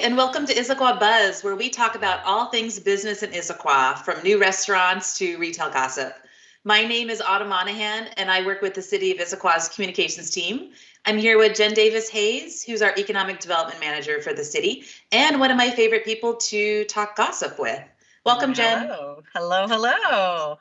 And welcome to Issaquah Buzz, where we talk about all things business in Issaquah, from new restaurants to retail gossip. My name is Autumn Monahan, and I work with the City of Issaquah's communications team. I'm here with Jen Davis-Hayes, who's our economic development manager for the city, and one of my favorite people to talk gossip with. Welcome, Jen. Hello, hello.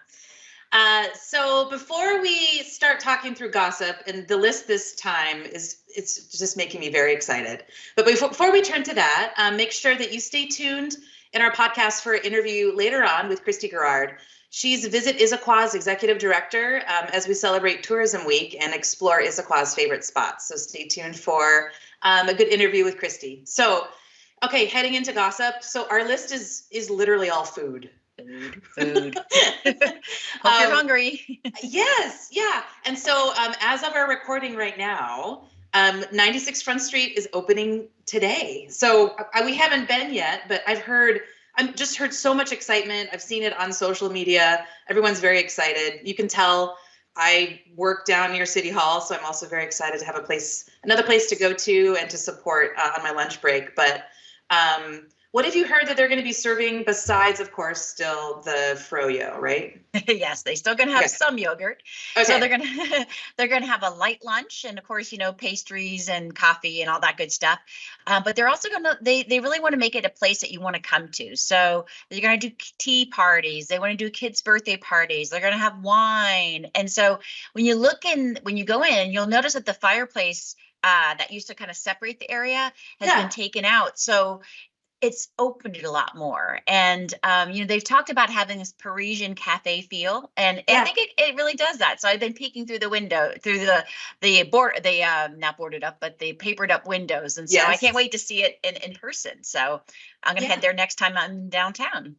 So before we start talking through gossip, and the list this time it's just making me very excited. But before we turn to that, make sure that you stay tuned in our podcast for an interview later on with Christy Gerard. She's Visit Issaquah's executive director as we celebrate Tourism Week and explore Issaquah's favorite spots. So stay tuned for a good interview with Christy. So, okay, heading into gossip. So our list is literally all food. Food. Hope you're hungry. Yes, yeah. And so as of our recording right now, 96 Front Street is opening today. So we haven't been yet, but I've just heard so much excitement. I've seen it on social media. Everyone's very excited. You can tell I work down near City Hall, so I'm also very excited to have another place to go to and to support on my lunch break. But what have you heard that they're going to be serving besides, of course, still the froyo, right? Yes, they still going to have some yogurt. Okay. So they're going to have a light lunch, and of course, pastries and coffee and all that good stuff. But they're also going to they really want to make it a place that you want to come to. So they're going to do tea parties. They want to do kids' birthday parties. They're going to have wine. And so when you go in, you'll notice that the fireplace that used to kind of separate the area has been taken out. So it's opened it a lot more. And, they've talked about having this Parisian cafe feel, and I think it really does that. So I've been peeking through the window, through not boarded up, but the papered up windows. And so I can't wait to see it in person. So I'm going to head there next time I'm downtown.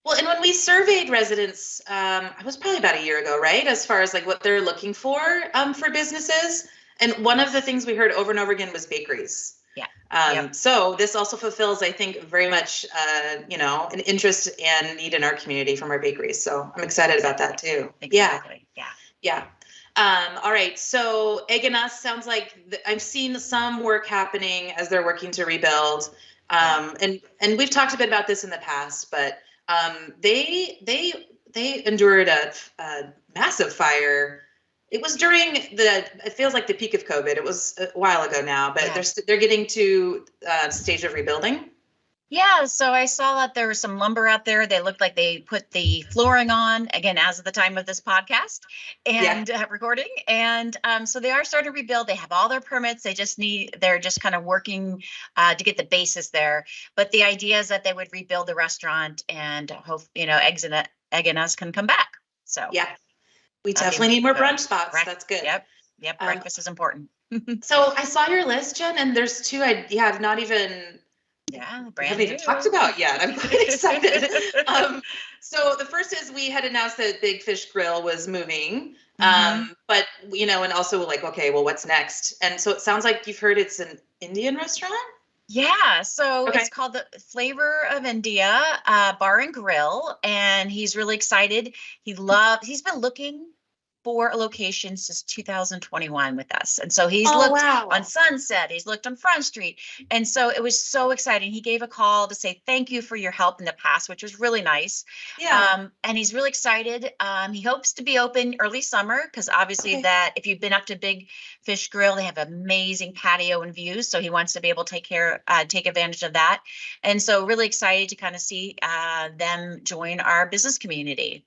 Well, and when we surveyed residents, it was probably about a year ago, right? As far as like what they're looking for businesses. And one of the things we heard over and over again was bakeries. So this also fulfills, I think, very much, an interest and need in our community from our bakeries. So I'm excited about that too. Exactly. Yeah. All right. So Egg and Us sounds like I've seen some work happening as they're working to rebuild. And we've talked a bit about this in the past, but they endured a massive fire. It was during it feels like the peak of COVID. It was a while ago now, but they're getting to stage of rebuilding. Yeah, so I saw that there was some lumber out there. They looked like they put the flooring on, again, as of the time of this podcast and recording. And so they are starting to rebuild. They have all their permits. They're just kind of working to get the basis there. But the idea is that they would rebuild the restaurant and hope, Egg and Us can come back. So we definitely need more brunch spots. That's good. Yep. Breakfast is important. So I saw your list, Jen, and there's two I have not even haven't even talked about yet. I'm quite excited. So the first is we had announced that Big Fish Grill was moving, but and also like, okay, well, what's next? And so it sounds like you've heard it's an Indian restaurant. Yeah, so it's called the Flavor of India Bar and Grill, and he's really excited. He's been looking for a location since 2021 with us. And so he's looked on Sunset, he's looked on Front Street. And so it was so exciting. He gave a call to say thank you for your help in the past, which was really nice. Yeah. And he's really excited. He hopes to be open early summer, because obviously that if you've been up to Big Fish Grill, they have amazing patio and views. So he wants to be able to take advantage of that. And so really excited to kind of see them join our business community.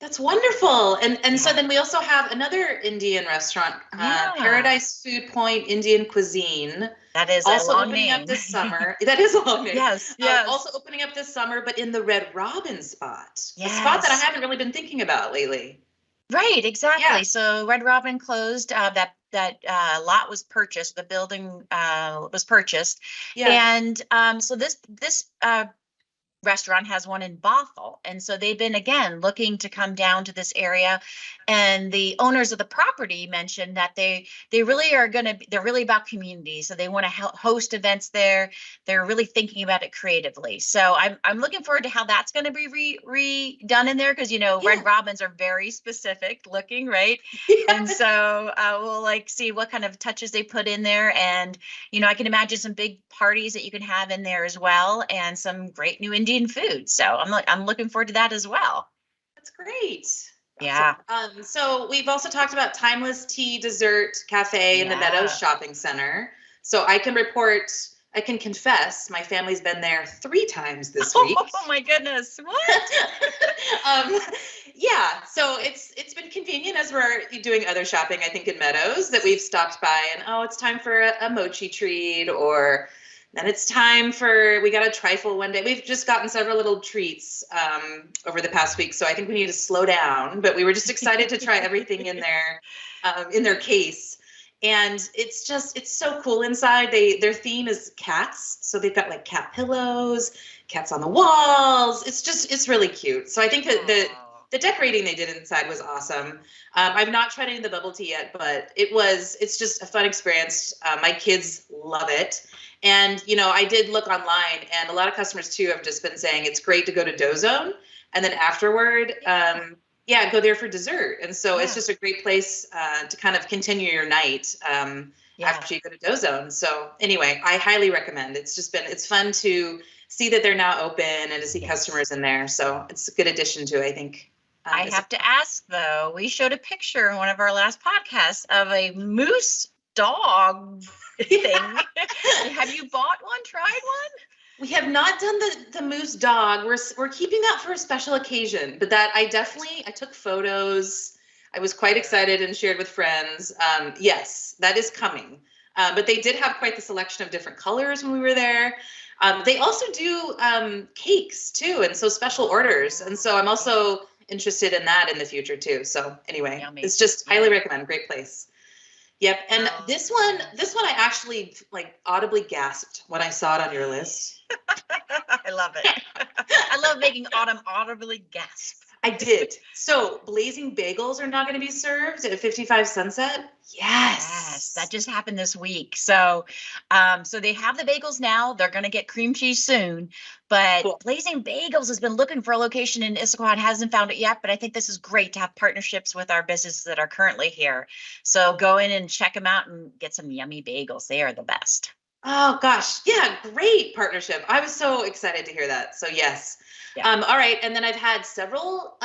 That's wonderful. And so then we also have another Indian restaurant, Paradise Food Point Indian Cuisine. That is also a long opening name. up this summer. That is a long name. Yes. Also opening up this summer, but in the Red Robin spot. Yes. A spot that I haven't really been thinking about lately. Right, exactly. Yeah. So Red Robin closed. That lot was purchased. The building was purchased. Yeah. And so this restaurant has one in Bothell. And so they've been, again, looking to come down to this area. And the owners of the property mentioned that they really are going to, they're really about community. So they want to host events there. They're really thinking about it creatively. So I'm looking forward to how that's going to be redone in there. Cause Red Robins are very specific looking, right? And so we'll see what kind of touches they put in there. And, I can imagine some big parties that you can have in there as well. And some great new Indian food. So I'm looking forward to that as well. That's great. Yeah. So we've also talked about Timeless Tea Dessert Cafe in the Meadows Shopping Center. So I can confess my family's been there 3 times this week. Oh my goodness. What? Yeah. So it's been convenient as we're doing other shopping, I think, in Meadows, that we've stopped by and, it's time for a Mochi Treat, or then it's time we got a trifle one day. We've just gotten several little treats over the past week. So I think we need to slow down, but we were just excited to try everything in their case. And it's so cool inside. Their theme is cats. So they've got cat pillows, cats on the walls. It's really cute. So I think that the decorating they did inside was awesome. I've not tried any of the bubble tea yet, but it's just a fun experience. My kids love it. And, I did look online, and a lot of customers too have just been saying it's great to go to Dough Zone, and then afterward, go there for dessert. And so it's just a great place to kind of continue your night after you go to Dough Zone. So anyway, I highly recommend. It's fun to see that they're now open and to see customers in there. So it's a good addition to, I think. I have to ask though, we showed a picture in one of our last podcasts of a moose dog thing. Have you bought one, tried one? We have not done the moose dog. We're keeping that for a special occasion, but that I took photos. I was quite excited and shared with friends. Yes, that is coming. But they did have quite the selection of different colors when we were there. They also do cakes too, and so special orders. And so I'm also interested in that in the future too. So anyway, Yummy. It's just highly recommend. Great place. Yep. And this one I actually audibly gasped when I saw it on your list. I love it. I love making Autumn audibly gasp. I did. So blazing bagels are not going to be served at 55 Sunset. Yes. That just happened this week. So, so they have the bagels now. They're going to get cream cheese soon, but cool. Blazing Bagels has been looking for a location in Issaquah and hasn't found it yet. But I think this is great to have partnerships with our businesses that are currently here. So go in and check them out and get some yummy bagels. They are the best. Oh gosh. Yeah. Great partnership. I was so excited to hear that. So yes. Yeah. All right. And then I've had several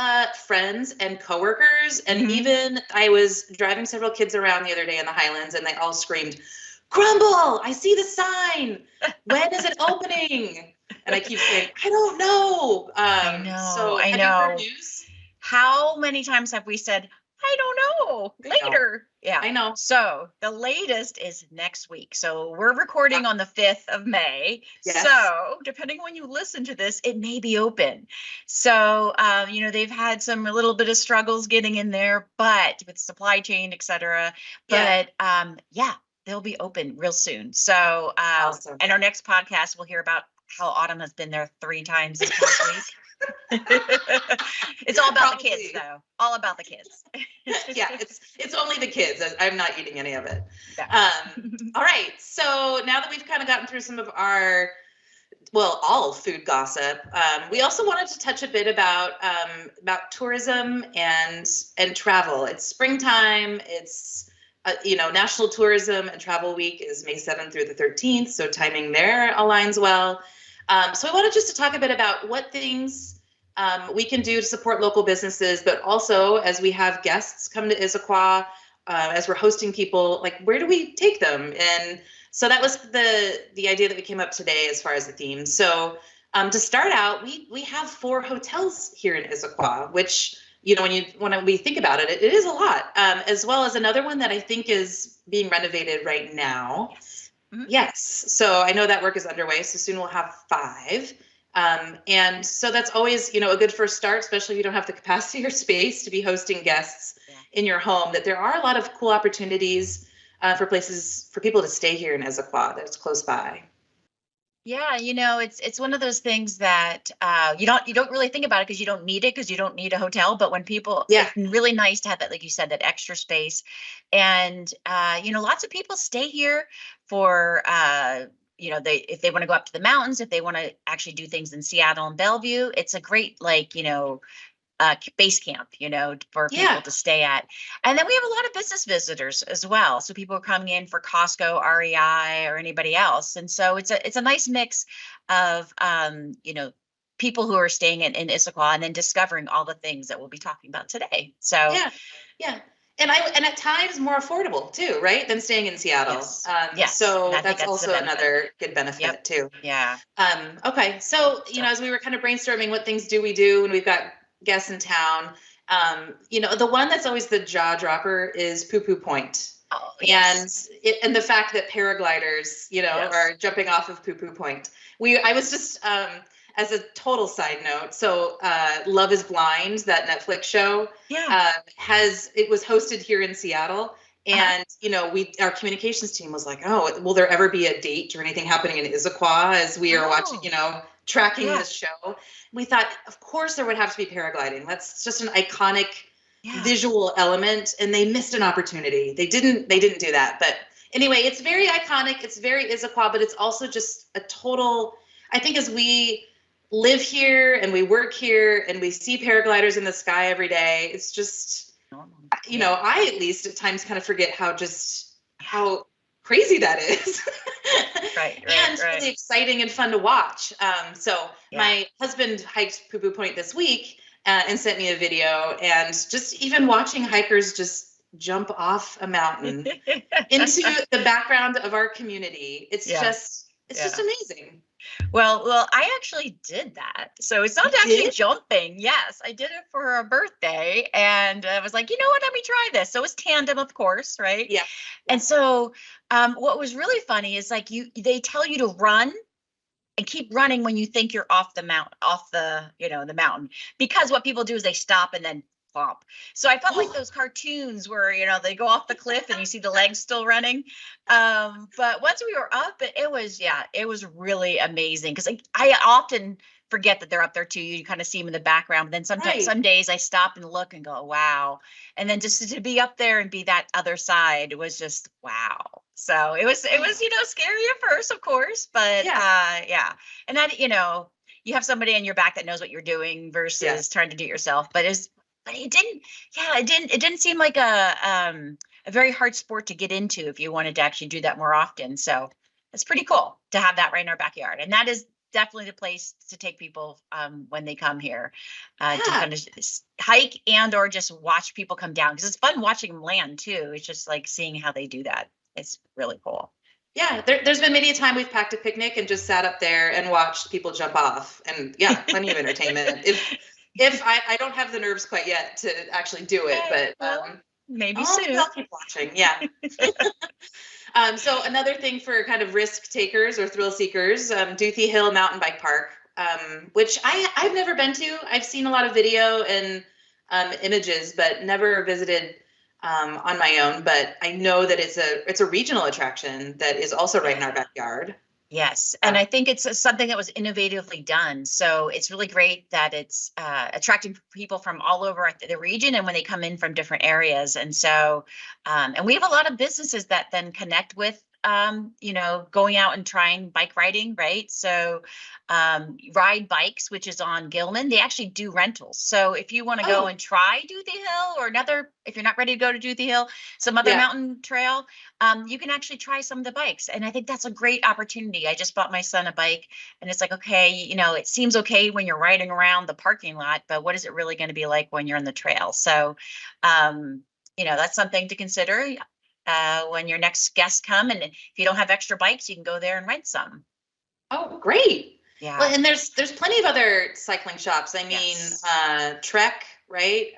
friends and coworkers, and even I was driving several kids around the other day in the Highlands, and they all screamed, "Crumble! I see the sign. When is it opening?" And I keep saying, "I don't know." I know. So I have know. you heard news? How many times have we said, "I don't know"? Later. Yeah, I know. So the latest is next week. So we're recording on the 5th of May. Yes. So depending when you listen to this, it may be open. So, they've had some little bit of struggles getting in there, but with supply chain, et cetera. But they'll be open real soon. So, awesome. And our next podcast, we'll hear about how Autumn has been there 3 times this past week. It's all about the kids, though. All about the kids. Yeah, it's only the kids. I'm not eating any of it. Yeah. All right. So now that we've kind of gotten through some of our, all food gossip, we also wanted to touch a bit about tourism and travel. It's springtime. It's National Tourism and Travel Week is May 7th through the 13th. So timing there aligns well. So I wanted just to talk a bit about what things we can do to support local businesses, but also as we have guests come to Issaquah, as we're hosting people, where do we take them? And so that was the idea that we came up today as far as the theme. So to start out, we have 4 hotels here in Issaquah, which, when we think about it, it is a lot, as well as another one that I think is being renovated right now. Yes. Yes. So I know that work is underway. So soon we'll have 5. And so that's always, a good first start, especially if you don't have the capacity or space to be hosting guests in your home, that there are a lot of cool opportunities for people to stay here in Issaquah that's close by. Yeah, it's one of those things that you don't really think about it because you don't need it because you don't need a hotel. But when people, Yeah. it's really nice to have that, like you said, that extra space. And lots of people stay here for they if they want to go up to the mountains, if they want to actually do things in Seattle and Bellevue, it's a great base camp, for Yeah. people to stay at. And then we have a lot of business visitors as well. So people are coming in for Costco, REI, or anybody else. And so it's a nice mix of, people who are staying in Issaquah and then discovering all the things that we'll be talking about today. So Yeah. Yeah. And at times more affordable too, right? Than staying in Seattle. yes, yes. So And I think that's that's the also benefit. another good benefit Yep. too. Yeah. Okay. So, as we were kind of brainstorming what things do we do when we've got guests in town, the one that's always the jaw dropper is Poo Poo Point. Oh, yes. And the fact that paragliders, Yes. are jumping off of Poo Poo Point. I was just, as a total side note, so Love is Blind, that Netflix show, Yeah. it was hosted here in Seattle. And, our communications team was like, oh, will there ever be a date or anything happening in Issaquah as we are watching, tracking this show? We thought, of course, there would have to be paragliding. That's just an iconic visual element. And they missed an opportunity. They didn't do that. But anyway, it's very iconic. It's very Issaquah, but it's also just a total, I think as we live here and we work here and we see paragliders in the sky every day, it's just, I at least at times kind of forget how crazy that is. Right. And really exciting and fun to watch. My husband hiked Poo Poo Point this week and sent me a video, and just even watching hikers just jump off a mountain into the background of our community. It's just amazing. Well, I actually did that. So it's not actually jumping. Yes, I did it for a birthday, and I was like, you know what? Let me try this. So it was tandem, of course, right? Yeah. And so, what was really funny is like they tell you to run and keep running when you think you're off the mountain, because what people do is they stop and then plump. So I felt like those cartoons where, they go off the cliff and you see the legs still running. But once we were up, it was really amazing, because I often forget that they're up there too. You kind of see them in the background, but then sometimes some days I stop and look and go, wow. And then just to be up there and be that other side was just wow. So it was scary at first, of course, but and that, you have somebody in your back that knows what you're doing versus trying to do it yourself. But it didn't seem like a very hard sport to get into if you wanted to actually do that more often. So it's pretty cool to have that right in our backyard. And that is definitely the place to take people when they come here to kind of hike or just watch people come down, because it's fun watching them land too. It's just like seeing how they do that. It's really cool. Yeah, there's been many a time we've packed a picnic and just sat up there and watched people jump off, and plenty of entertainment. If I don't have the nerves quite yet to actually do it, but maybe soon. I'll keep watching. Yeah. So another thing for kind of risk takers or thrill seekers, Duthie Hill Mountain Bike Park, which I've never been to. I've seen a lot of video and images, but never visited on my own. But I know that it's a regional attraction that is also right in our backyard. Yes. And I think it's something that was innovatively done. So it's really great that it's attracting people from all over the region and when they come in from different areas. And so, and we have a lot of businesses that then connect with, going out and trying bike riding, right? So Ride Bikes, which is on Gilman, they actually do rentals. So if you want to go and try Duthie Hill, or if you're not ready to go to Duthie Hill, some other mountain trail, you can actually try some of the bikes. And I think that's a great opportunity. I just bought my son a bike, and it's like, okay, it seems okay when you're riding around the parking lot, but what is it really going to be like when you're on the trail? So, that's something to consider when your next guests come. And if you don't have extra bikes, you can go there and rent some. Oh, great. Yeah. Well, and there's plenty of other cycling shops. I mean, Trek, right?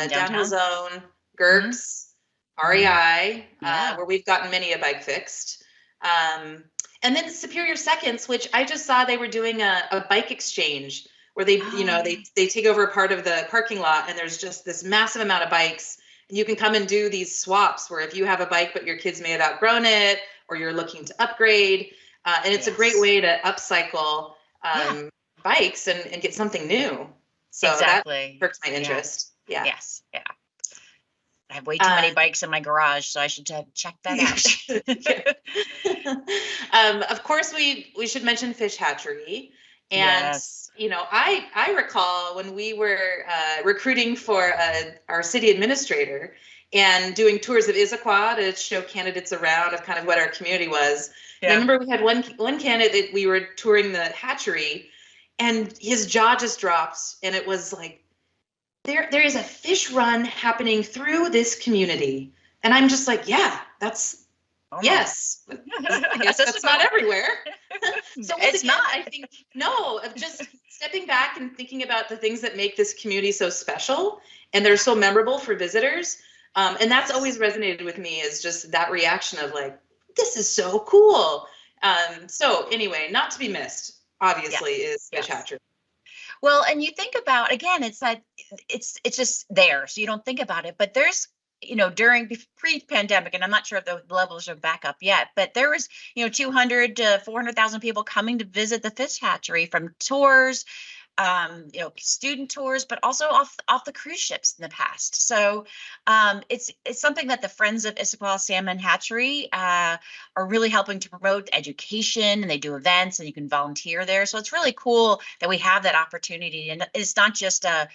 Downhill Zone, Gertz, REI, where we've gotten many a bike fixed. And then Superior Seconds, which I just saw they were doing a bike exchange where they take over a part of the parking lot, and there's just this massive amount of bikes. And you can come and do these swaps where if you have a bike, but your kids may have outgrown it, or you're looking to upgrade, And it's a great way to upcycle bikes and get something new. So exactly. that perks my interest. Yeah. Yes. Yeah. I have way too many bikes in my garage, so I should check that out. Of course, we should mention Fish Hatchery. And, I recall when we were recruiting for our city administrator and doing tours of Issaquah to show candidates around of kind of what our community was. Yeah. I remember we had one candidate, we were touring the hatchery, and his jaw just dropped, and it was like, there is a fish run happening through this community. And I'm just like, yeah, that's, yes. I guess that's not everywhere. So it's not. I think, no, of just stepping back and thinking about the things that make this community so special, and they're so memorable for visitors. And that's always resonated with me, is just that reaction of like, this is so cool. So anyway, not to be missed, obviously, is Fish Hatchery. Well, and you think about, again, it's that it's just there, so you don't think about it. But there's, during pre-pandemic, and I'm not sure if the levels are back up yet, but there was, 200 to 400,000 people coming to visit the fish hatchery from tours, student tours, but also off the cruise ships in the past. So it's something that the Friends of Issaquah Salmon Hatchery are really helping to promote education, and they do events, and you can volunteer there. So it's really cool that we have that opportunity, and it's not just a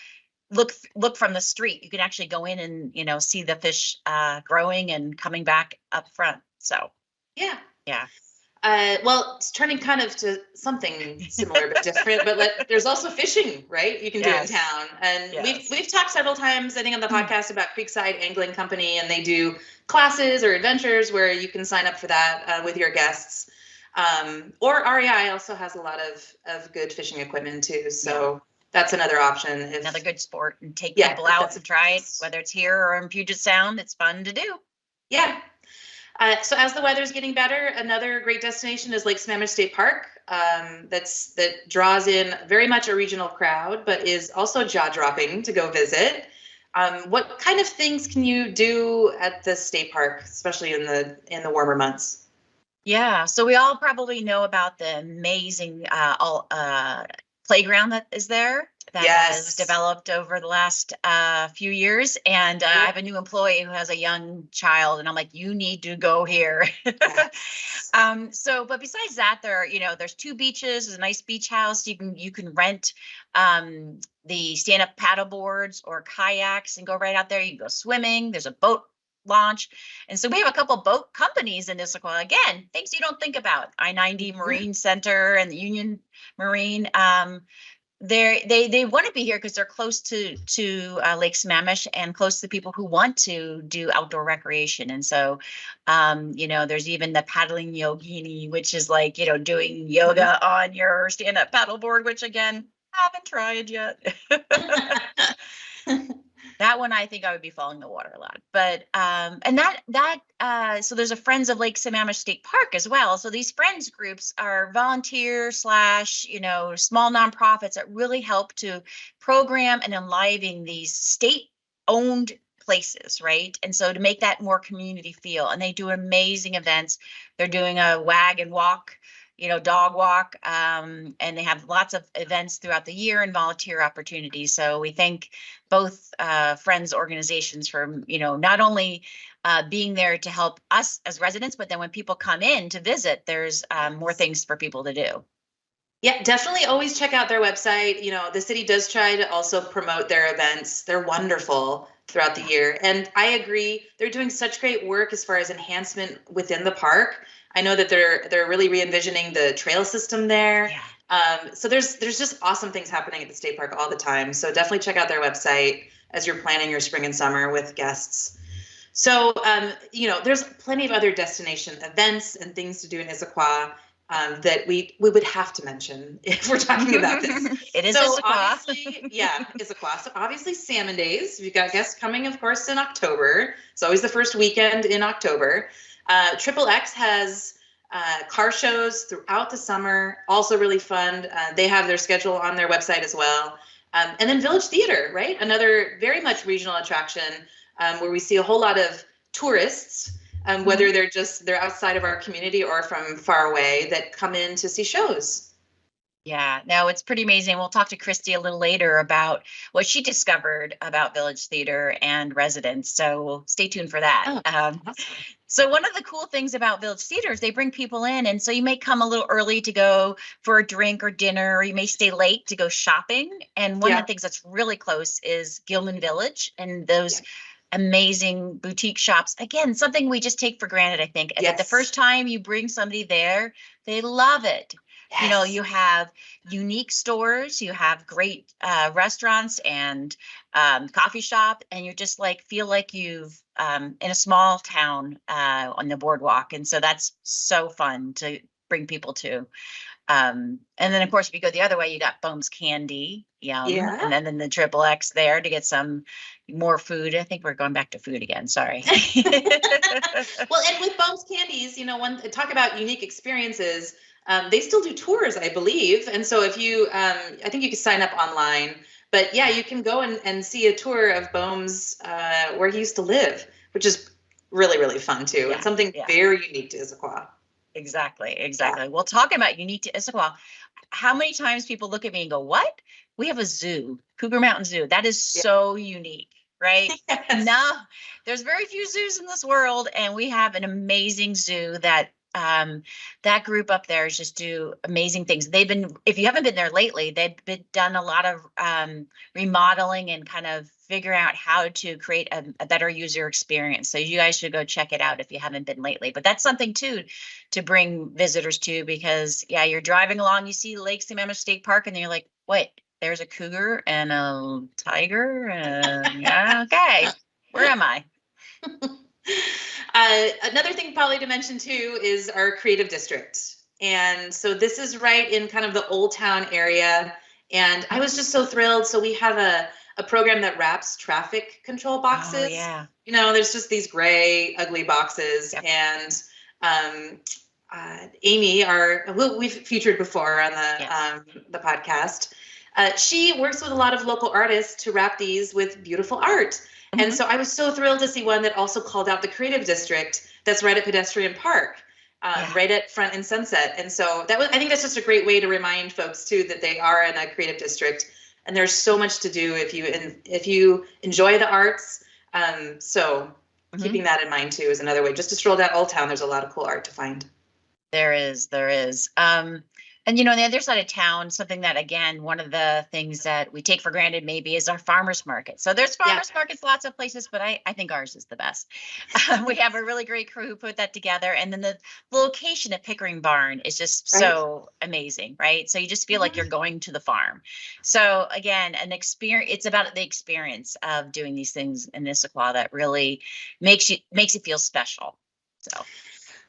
look from the street. You can actually go in and see the fish growing and coming back up front. So yeah. Well, it's turning kind of to something similar but different, but there's also fishing, right? You can do in town. And we've talked several times, I think, on the podcast about Creekside Angling Company, and they do classes or adventures where you can sign up for that with your guests. Or REI also has a lot of good fishing equipment too. So that's another option. Another good sport, and take people out and try it, whether it's here or in Puget Sound. It's fun to do. Yeah. So as the weather's getting better, another great destination is Lake Sammamish State Park. That draws in very much a regional crowd, but is also jaw-dropping to go visit. What kind of things can you do at the state park, especially in the warmer months? Yeah, so we all probably know about the amazing playground that is there. That has developed over the last few years. And I have a new employee who has a young child, and I'm like, you need to go here. But besides that, there's 2 beaches. There's a nice beach house. You can rent the stand-up paddle boards or kayaks and go right out there. You can go swimming. There's a boat launch. And so we have a couple boat companies in Issaquah. Again, things you don't think about. I-90 Marine Center and the Union Marine. They want to be here because they're close to Lake Sammamish and close to the people who want to do outdoor recreation. And so, there's even the paddling yogini, which is like, doing yoga on your stand-up paddleboard, which again, I haven't tried yet. That one, I think I would be falling in the water a lot. But so there's a Friends of Lake Sammamish State Park as well. So these friends groups are volunteer / small nonprofits that really help to program and enliven these state-owned places, right? And so to make that more community feel, and they do amazing events. They're doing a wag and walk, dog walk, and they have lots of events throughout the year and volunteer opportunities. So we thank both friends organizations for, not only being there to help us as residents, but then when people come in to visit, there's more things for people to do. Yeah, definitely always check out their website. The city does try to also promote their events. They're wonderful throughout the year. And I agree, they're doing such great work as far as enhancement within the park. I know that they're really re-envisioning the trail system there. Yeah. So there's just awesome things happening at the state park all the time. So definitely check out their website as you're planning your spring and summer with guests. So, there's plenty of other destination events and things to do in Issaquah that we would have to mention if we're talking about this. It is so Issaquah. Issaquah. So obviously Salmon Days. We've got guests coming, of course, in October. It's always the first weekend in October. XXX has car shows throughout the summer, also really fun. They have their schedule on their website as well. And then Village Theater, right? Another very much regional attraction where we see a whole lot of tourists whether they're outside of our community or from far away, that come in to see shows. Yeah, no, it's pretty amazing. We'll talk to Christy a little later about what she discovered about Village Theater and residents. So stay tuned for that. Oh, awesome. So one of the cool things about Village Theater is they bring people in. And so you may come a little early to go for a drink or dinner, or you may stay late to go shopping. And one of the things that's really close is Gilman Village and those amazing boutique shops. Again, something we just take for granted, I think. And that the first time you bring somebody there, they love it. Yes. You know, you have unique stores, you have great restaurants and coffee shop, and you just like feel like you've in a small town on the boardwalk. And so that's so fun to bring people to. And then, of course, if you go the other way, you got Bohm's Candy, and then the Triple X there to get some more food. I think we're going back to food again. Sorry. Well, and with Bohm's Candies, you know, talk about unique experiences. They still do tours, I believe. And so if you, I think you can sign up online, but yeah, you can go and see a tour of Bohm's, where he used to live, which is really, really fun too. Yeah, it's something very unique to Issaquah. Exactly. Yeah. Well, talking about unique to Issaquah, how many times people look at me and go, what? We have a zoo, Cougar Mountain Zoo. That is so unique, right? Yes. No, there's very few zoos in this world. And we have an amazing zoo that group up there is just do amazing things. They've been, if you haven't been there lately, they've done a lot of remodeling and kind of figure out how to create a better user experience. So you guys should go check it out if you haven't been lately. But that's something too to bring visitors to, because you're driving along, you see Lake Sammamish State Park, and then you're like, wait, there's a cougar and a tiger, and okay, where am I? Another thing probably to mention too is our creative district. And so this is right in kind of the Old Town area. And I was just so thrilled. So we have a program that wraps traffic control boxes. Oh, yeah. You know, there's just these gray, ugly boxes. Yep. And Amy, who we've featured before on the podcast, she works with a lot of local artists to wrap these with beautiful art. Mm-hmm. And so I was so thrilled to see one that also called out the creative district that's right at Pedestrian Park, right at Front and Sunset. And so I think that's just a great way to remind folks too that they are in a creative district, and there's so much to do if you enjoy the arts. So keeping that in mind too is another way. Just to stroll down Old Town, there's a lot of cool art to find. There is. And, you know, on the other side of town, something that, again, one of the things that we take for granted maybe is our farmers market. So there's farmers markets, lots of places, but I think ours is the best. We have a really great crew who put that together. And then the location at Pickering Barn is just so amazing, right? So you just feel like you're going to the farm. So again, it's about the experience of doing these things in Issaquah that really makes it feel special. So.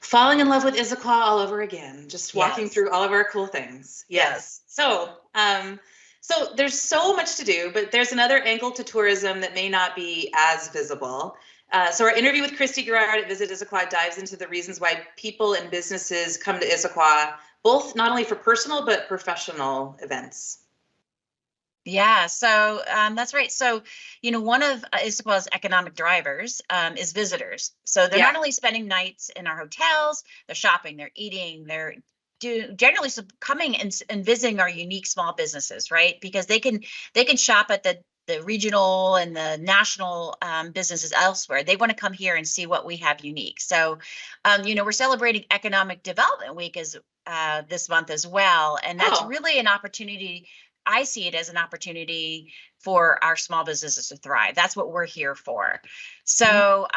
Falling in love with Issaquah all over again, just walking through all of our cool things. Yes. So there's so much to do, but there's another angle to tourism that may not be as visible. So our interview with Christy Gerard at Visit Issaquah dives into the reasons why people and businesses come to Issaquah, both not only for personal, but professional events. Yeah, so that's right. So, you know, one of Issaquah's economic drivers is visitors. So they're not only spending nights in our hotels, they're shopping, they're eating, they're generally coming and visiting our unique small businesses, right? Because they can shop at the regional and the national businesses elsewhere. They want to come here and see what we have unique. So, you know, we're celebrating Economic Development Week this month as well. And that's really an opportunity. I see it as an opportunity for our small businesses to thrive. That's what we're here for. So,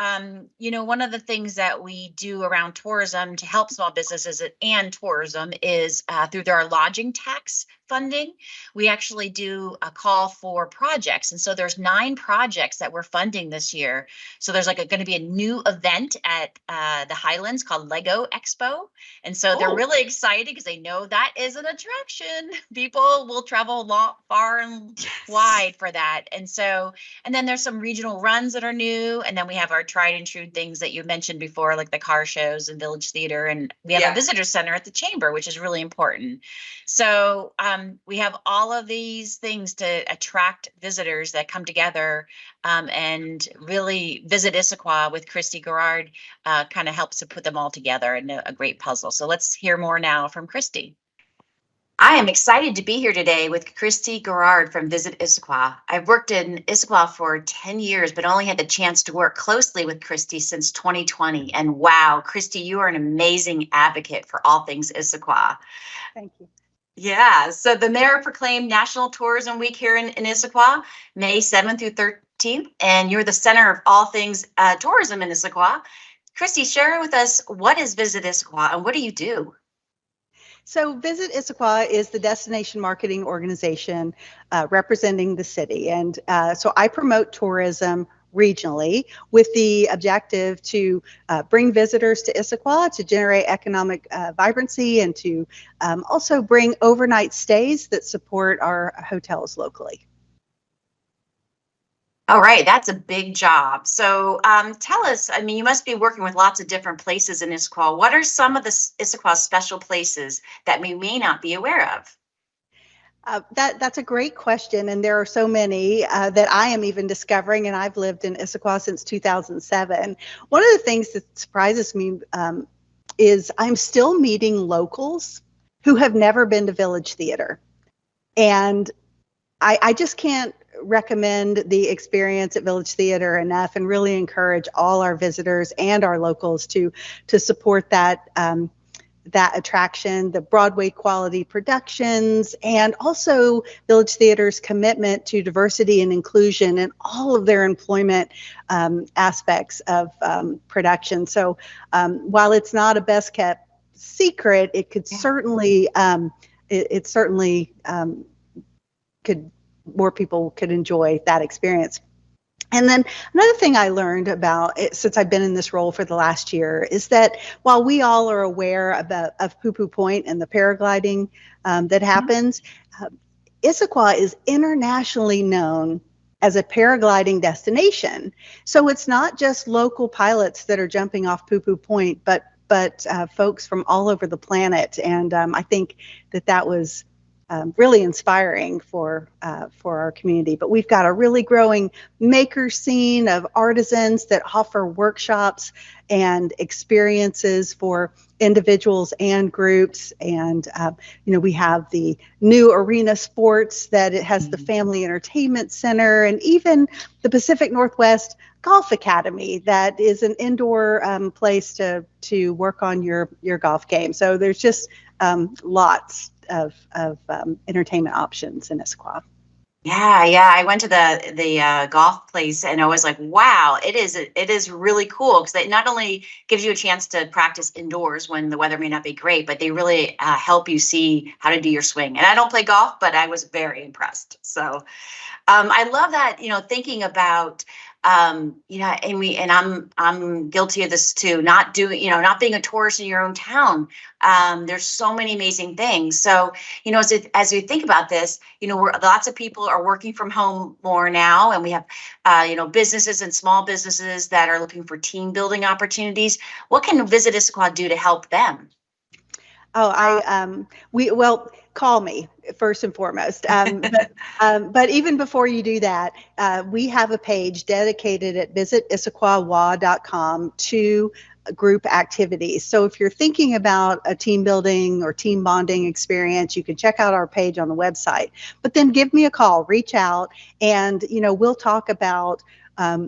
you know, one of the things that we do around tourism to help small businesses and tourism is through our lodging tax funding. We actually do a call for projects. And so there's 9 projects that we're funding this year. So there's going to be a new event at the Highlands called Lego Expo. And so they're really excited because they know that is an attraction. People will travel far and wide for that. And then there's some regional runs that are new. And then we have our tried and true things that you mentioned before, like the car shows and Village Theater. And we have a visitor center at the Chamber, which is really important. So we have all of these things to attract visitors that come together and really visit Issaquah with Christy Gerard kind of helps to put them all together in a great puzzle. So let's hear more now from Christy. I am excited to be here today with Christy Gerard from Visit Issaquah. I've worked in Issaquah for 10 years, but only had the chance to work closely with Christy since 2020. And wow, Christy, you are an amazing advocate for all things Issaquah. Thank you. Yeah, so the mayor proclaimed National Tourism Week here in Issaquah, May 7th through 13th, and you're the center of all things tourism in Issaquah. Christy, share with us, what is Visit Issaquah and what do you do? So Visit Issaquah is the destination marketing organization representing the city. And so I promote tourism regionally with the objective to bring visitors to Issaquah, to generate economic vibrancy, and to also bring overnight stays that support our hotels locally. All right, that's a big job. So tell us, I mean, you must be working with lots of different places in Issaquah. What are some of the Issaquah special places that we may not be aware of? That's a great question, and there are so many that I am even discovering, and I've lived in Issaquah since 2007. One of the things that surprises me is I'm still meeting locals who have never been to Village Theater, and I just can't recommend the experience at Village Theater enough, and really encourage all our visitors and our locals to support that that attraction, the Broadway quality productions, and also Village Theater's commitment to diversity and inclusion in all of their employment aspects of production. So while it's not a best kept secret, it could certainly it certainly could, more people could enjoy that experience. And then another thing I learned about it, since I've been in this role for the last year, is that while we all are aware of Poo Poo Point and the paragliding that happens, Issaquah is internationally known as a paragliding destination. So it's not just local pilots that are jumping off Poo Poo Point, but folks from all over the planet. And I think that was really inspiring for our community. But we've got a really growing maker scene of artisans that offer workshops and experiences for individuals and groups. And we have the new arena sports that it has the Family Entertainment Center, and even the Pacific Northwest Golf Academy that is an indoor place to work on your golf game. So there's just lots of entertainment options in Issaquah. Yeah. I went to the golf place and I was like, wow, it is really cool, because it not only gives you a chance to practice indoors when the weather may not be great, but they really help you see how to do your swing. And I don't play golf, but I was very impressed. So I love that, thinking about I'm guilty of this too, not being a tourist in your own town. There's so many amazing things. So, as we think about this, lots of people are working from home more now, and we have, businesses and small businesses that are looking for team building opportunities. What can Visit Issaquah do to help them? Call me first and foremost. But even before you do that, we have a page dedicated at visitissaqahwa.com to group activities. So if you're thinking about a team building or team bonding experience, you can check out our page on the website. But then give me a call, reach out, and we'll talk about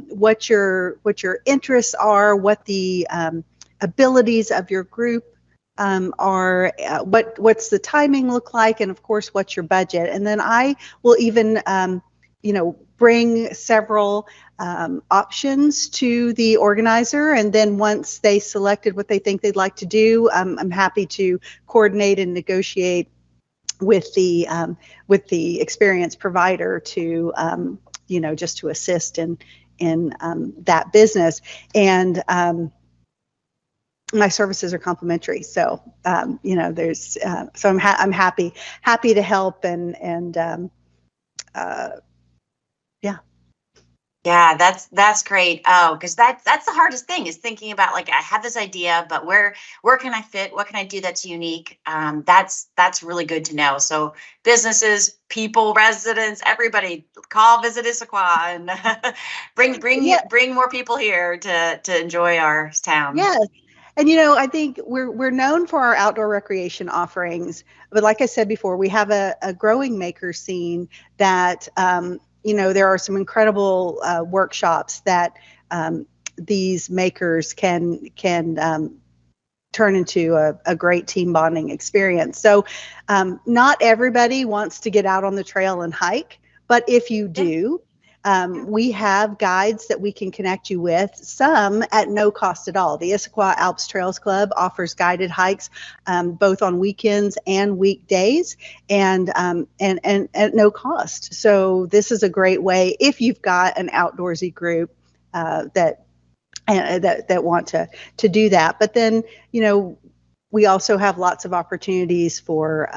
what your interests are, what the abilities of your group are, what's the timing look like, and of course what's your budget. And then I will even bring several options to the organizer, and then once they selected what they think they'd like to do, I'm happy to coordinate and negotiate with the experience provider to just to assist in that business. And my services are complimentary, so there's so I'm happy to help and Yeah. Yeah, that's great. Oh, because that's the hardest thing is thinking about like I have this idea, but where can I fit? What can I do that's unique? That's really good to know. So businesses, people, residents, everybody, call Visit Issaquah and Yeah. bring more people here to enjoy our town. Yes. And I think we're known for our outdoor recreation offerings, but like I said before, we have a growing maker scene that there are some incredible workshops that these makers can turn into a great team bonding experience. So not everybody wants to get out on the trail and hike, but if you do, we have guides that we can connect you with, some at no cost at all. The Issaquah Alps Trails Club offers guided hikes both on weekends and weekdays, and at no cost. So this is a great way if you've got an outdoorsy group that want to do that. But then we also have lots of opportunities for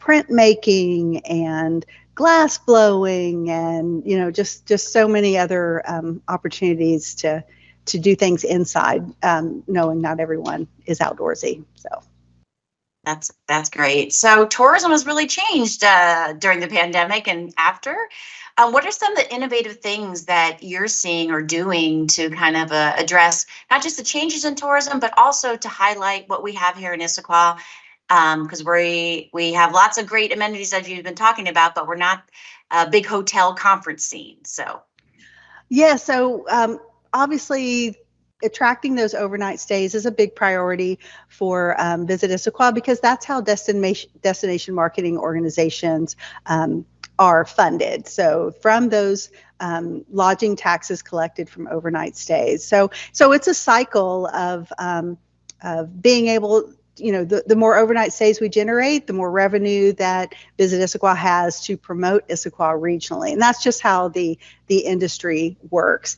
printmaking and glass blowing, and just so many other opportunities to do things inside, knowing not everyone is outdoorsy. So that's great. So tourism has really changed during the pandemic and after. What are some of the innovative things that you're seeing or doing to kind of address not just the changes in tourism, but also to highlight what we have here in Issaquah? Because we have lots of great amenities that you've been talking about, but we're not a big hotel conference scene. So obviously attracting those overnight stays is a big priority for Visit Issaquah, because that's how destination marketing organizations are funded. So from those lodging taxes collected from overnight stays. So it's a cycle of being able, the more overnight stays we generate, the more revenue that Visit Issaquah has to promote Issaquah regionally. And that's just how the industry works.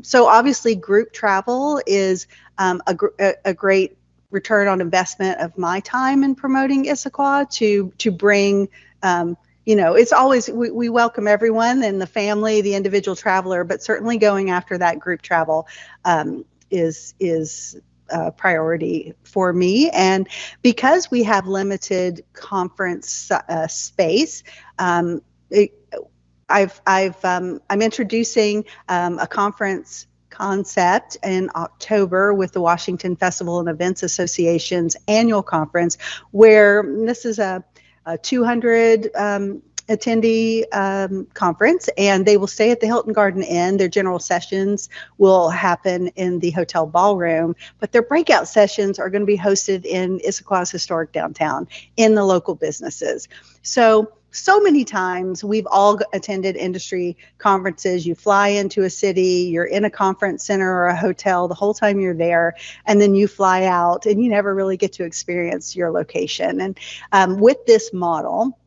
So obviously group travel is a great return on investment of my time in promoting Issaquah to bring, it's always, we welcome everyone and the family, the individual traveler, but certainly going after that group travel is priority for me. And because we have limited conference space, I'm introducing a conference concept in October with the Washington Festival and Events Association's annual conference, where this is a 200 attendee conference, and they will stay at the Hilton Garden Inn. Their general sessions will happen in the hotel ballroom, but their breakout sessions are going to be hosted in Issaquah's historic downtown in the local businesses. So many times we've all attended industry conferences. You fly into a city, you're in a conference center or a hotel the whole time you're there, and then you fly out and you never really get to experience your location. And with this model,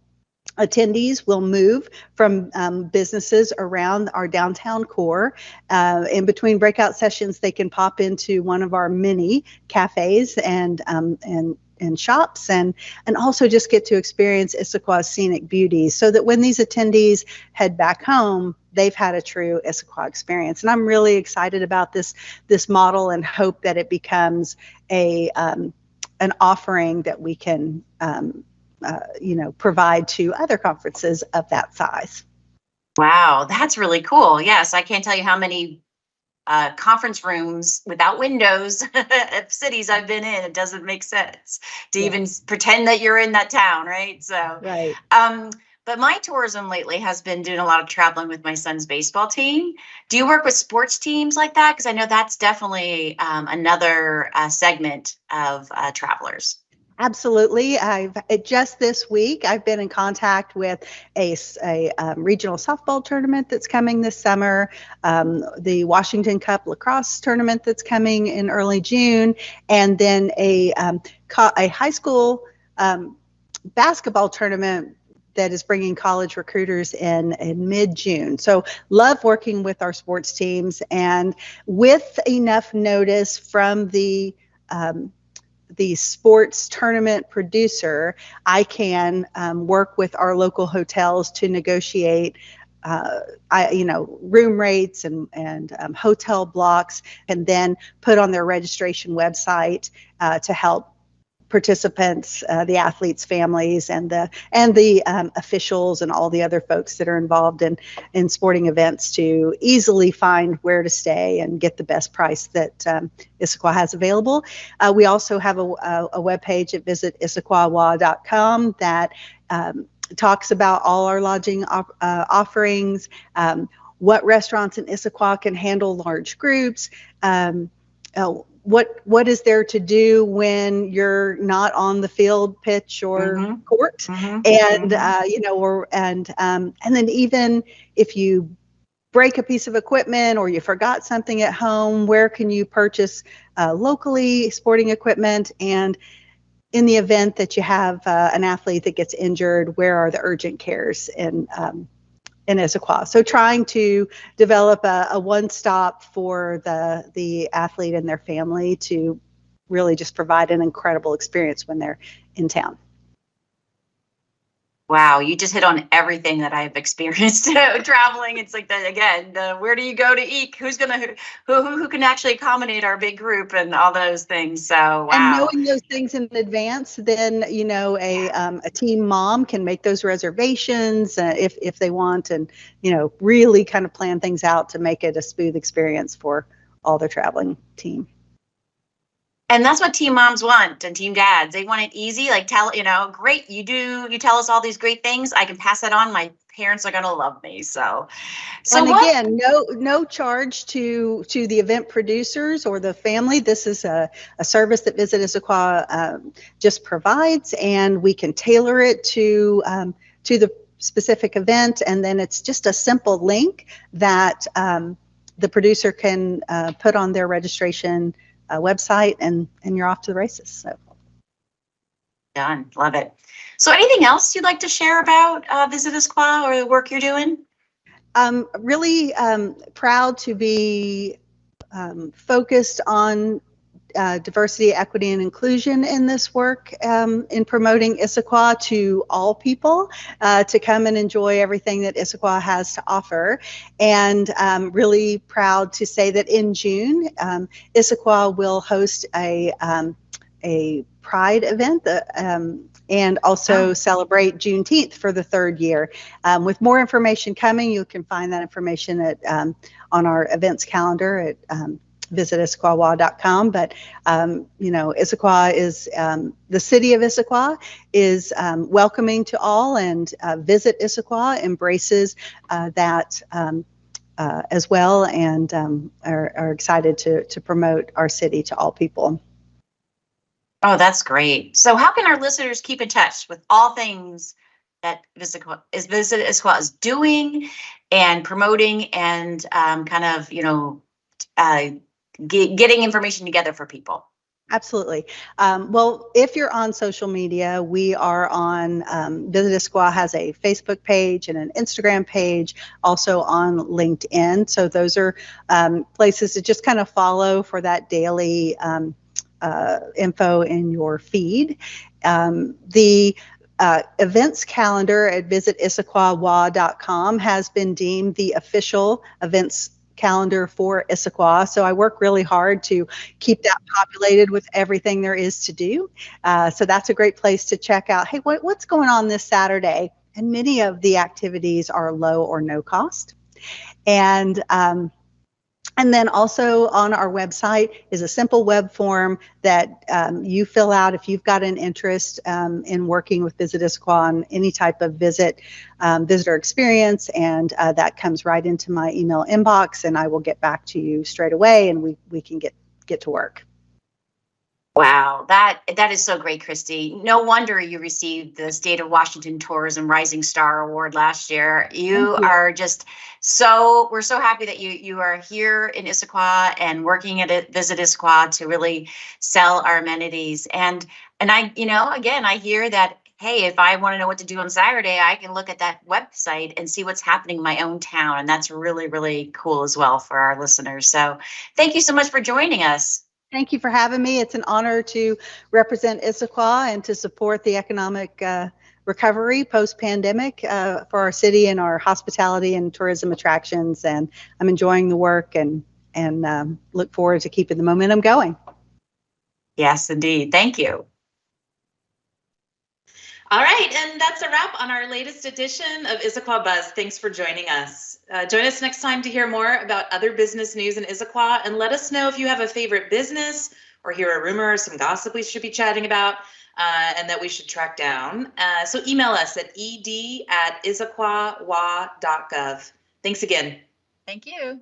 attendees will move from businesses around our downtown core. In between breakout sessions, they can pop into one of our mini cafes and shops, and also just get to experience Issaquah's scenic beauty, so that when these attendees head back home, they've had a true Issaquah experience. And I'm really excited about this model, and hope that it becomes an offering that we can provide to other conferences of that size. Wow, that's really cool. Yes, I can't tell you how many conference rooms without windows of cities I've been in. It doesn't make sense to even pretend that you're in that town, right? So, right. But my tourism lately has been doing a lot of traveling with my son's baseball team. Do you work with sports teams like that? Because I know that's definitely another segment of travelers. Absolutely. Just this week, I've been in contact with a regional softball tournament that's coming this summer, the Washington Cup lacrosse tournament that's coming in early June, and then a high school basketball tournament that is bringing college recruiters in mid-June. So love working with our sports teams, and with enough notice from the sports tournament producer, I can work with our local hotels to negotiate room rates and hotel blocks, and then put on their registration website to help participants, the athletes' families, and the officials and all the other folks that are involved in sporting events to easily find where to stay and get the best price that Issaquah has available. We also have a webpage at visitissaqua.com that talks about all our lodging offerings, what restaurants in Issaquah can handle large groups, what is there to do when you're not on the field, pitch, or court, and and then even if you break a piece of equipment or you forgot something at home, where can you purchase locally sporting equipment? And in the event that you have an athlete that gets injured, where are the urgent cares in Issaquah? So trying to develop a one-stop for the athlete and their family to really just provide an incredible experience when they're in town. Wow, you just hit on everything that I've experienced traveling. It's like where do you go to eat? Who can actually accommodate our big group and all those things. So wow. And knowing those things in advance, then a team mom can make those reservations if they want, and really kind of plan things out to make it a smooth experience for all their traveling team. And that's what team moms want, and team dads. They want it easy. Like great, you tell us all these great things. I can pass that on. My parents are going to love me. So again, no charge to the event producers or the family. This is a service that Visit Issaquah just provides, and we can tailor it to the specific event. And then it's just a simple link that the producer can put on their registration website, and you're off to the races. So done. Love it. So anything else you'd like to share about Visit Issaquah or the work you're doing? Really proud to be focused on diversity, equity, and inclusion in this work, in promoting Issaquah to all people to come and enjoy everything that Issaquah has to offer. And really proud to say that in June, Issaquah will host a Pride event and also celebrate Juneteenth for the third year. With more information coming, you can find that information at on our events calendar at visitissaqua.com. But Issaquah is the city of Issaquah is welcoming to all, and Visit Issaquah embraces that as well, and are excited to promote our city to all people. Oh, that's great. So how can our listeners keep in touch with all things that Visit Issaquah is doing and promoting, and getting information together for people? Absolutely. Well, if you're on social media, we are on, Visit Issaquah has a Facebook page and an Instagram page, also on LinkedIn. So those are places to just kind of follow for that daily info in your feed. The events calendar at visitissaqua.com has been deemed the official events calendar for Issaquah. So I work really hard to keep that populated with everything there is to do. So that's a great place to check out, hey, what's going on this Saturday? And many of the activities are low or no cost. And then also on our website is a simple web form that you fill out if you've got an interest in working with Visit Issaquah on any type of visitor experience, and that comes right into my email inbox, and I will get back to you straight away, and we can get to work. Wow, that is so great, Christy. No wonder you received the State of Washington Tourism Rising Star Award last year. You are just we're so happy that you are here in Issaquah and working at Visit Issaquah to really sell our amenities. And I, again, I hear that, hey, if I want to know what to do on Saturday, I can look at that website and see what's happening in my own town. And that's really, really cool as well for our listeners. So thank you so much for joining us. Thank you for having me. It's an honor to represent Issaquah and to support the economic recovery post-pandemic for our city and our hospitality and tourism attractions. And I'm enjoying the work and look forward to keeping the momentum going. Yes, indeed. Thank you. All right, and that's a wrap on our latest edition of Issaquah Buzz. Thanks for joining us. Join us next time to hear more about other business news in Issaquah, and let us know if you have a favorite business or hear a rumor or some gossip we should be chatting about and that we should track down. So email us at ed@issaquahwa.gov. Thanks again. Thank you.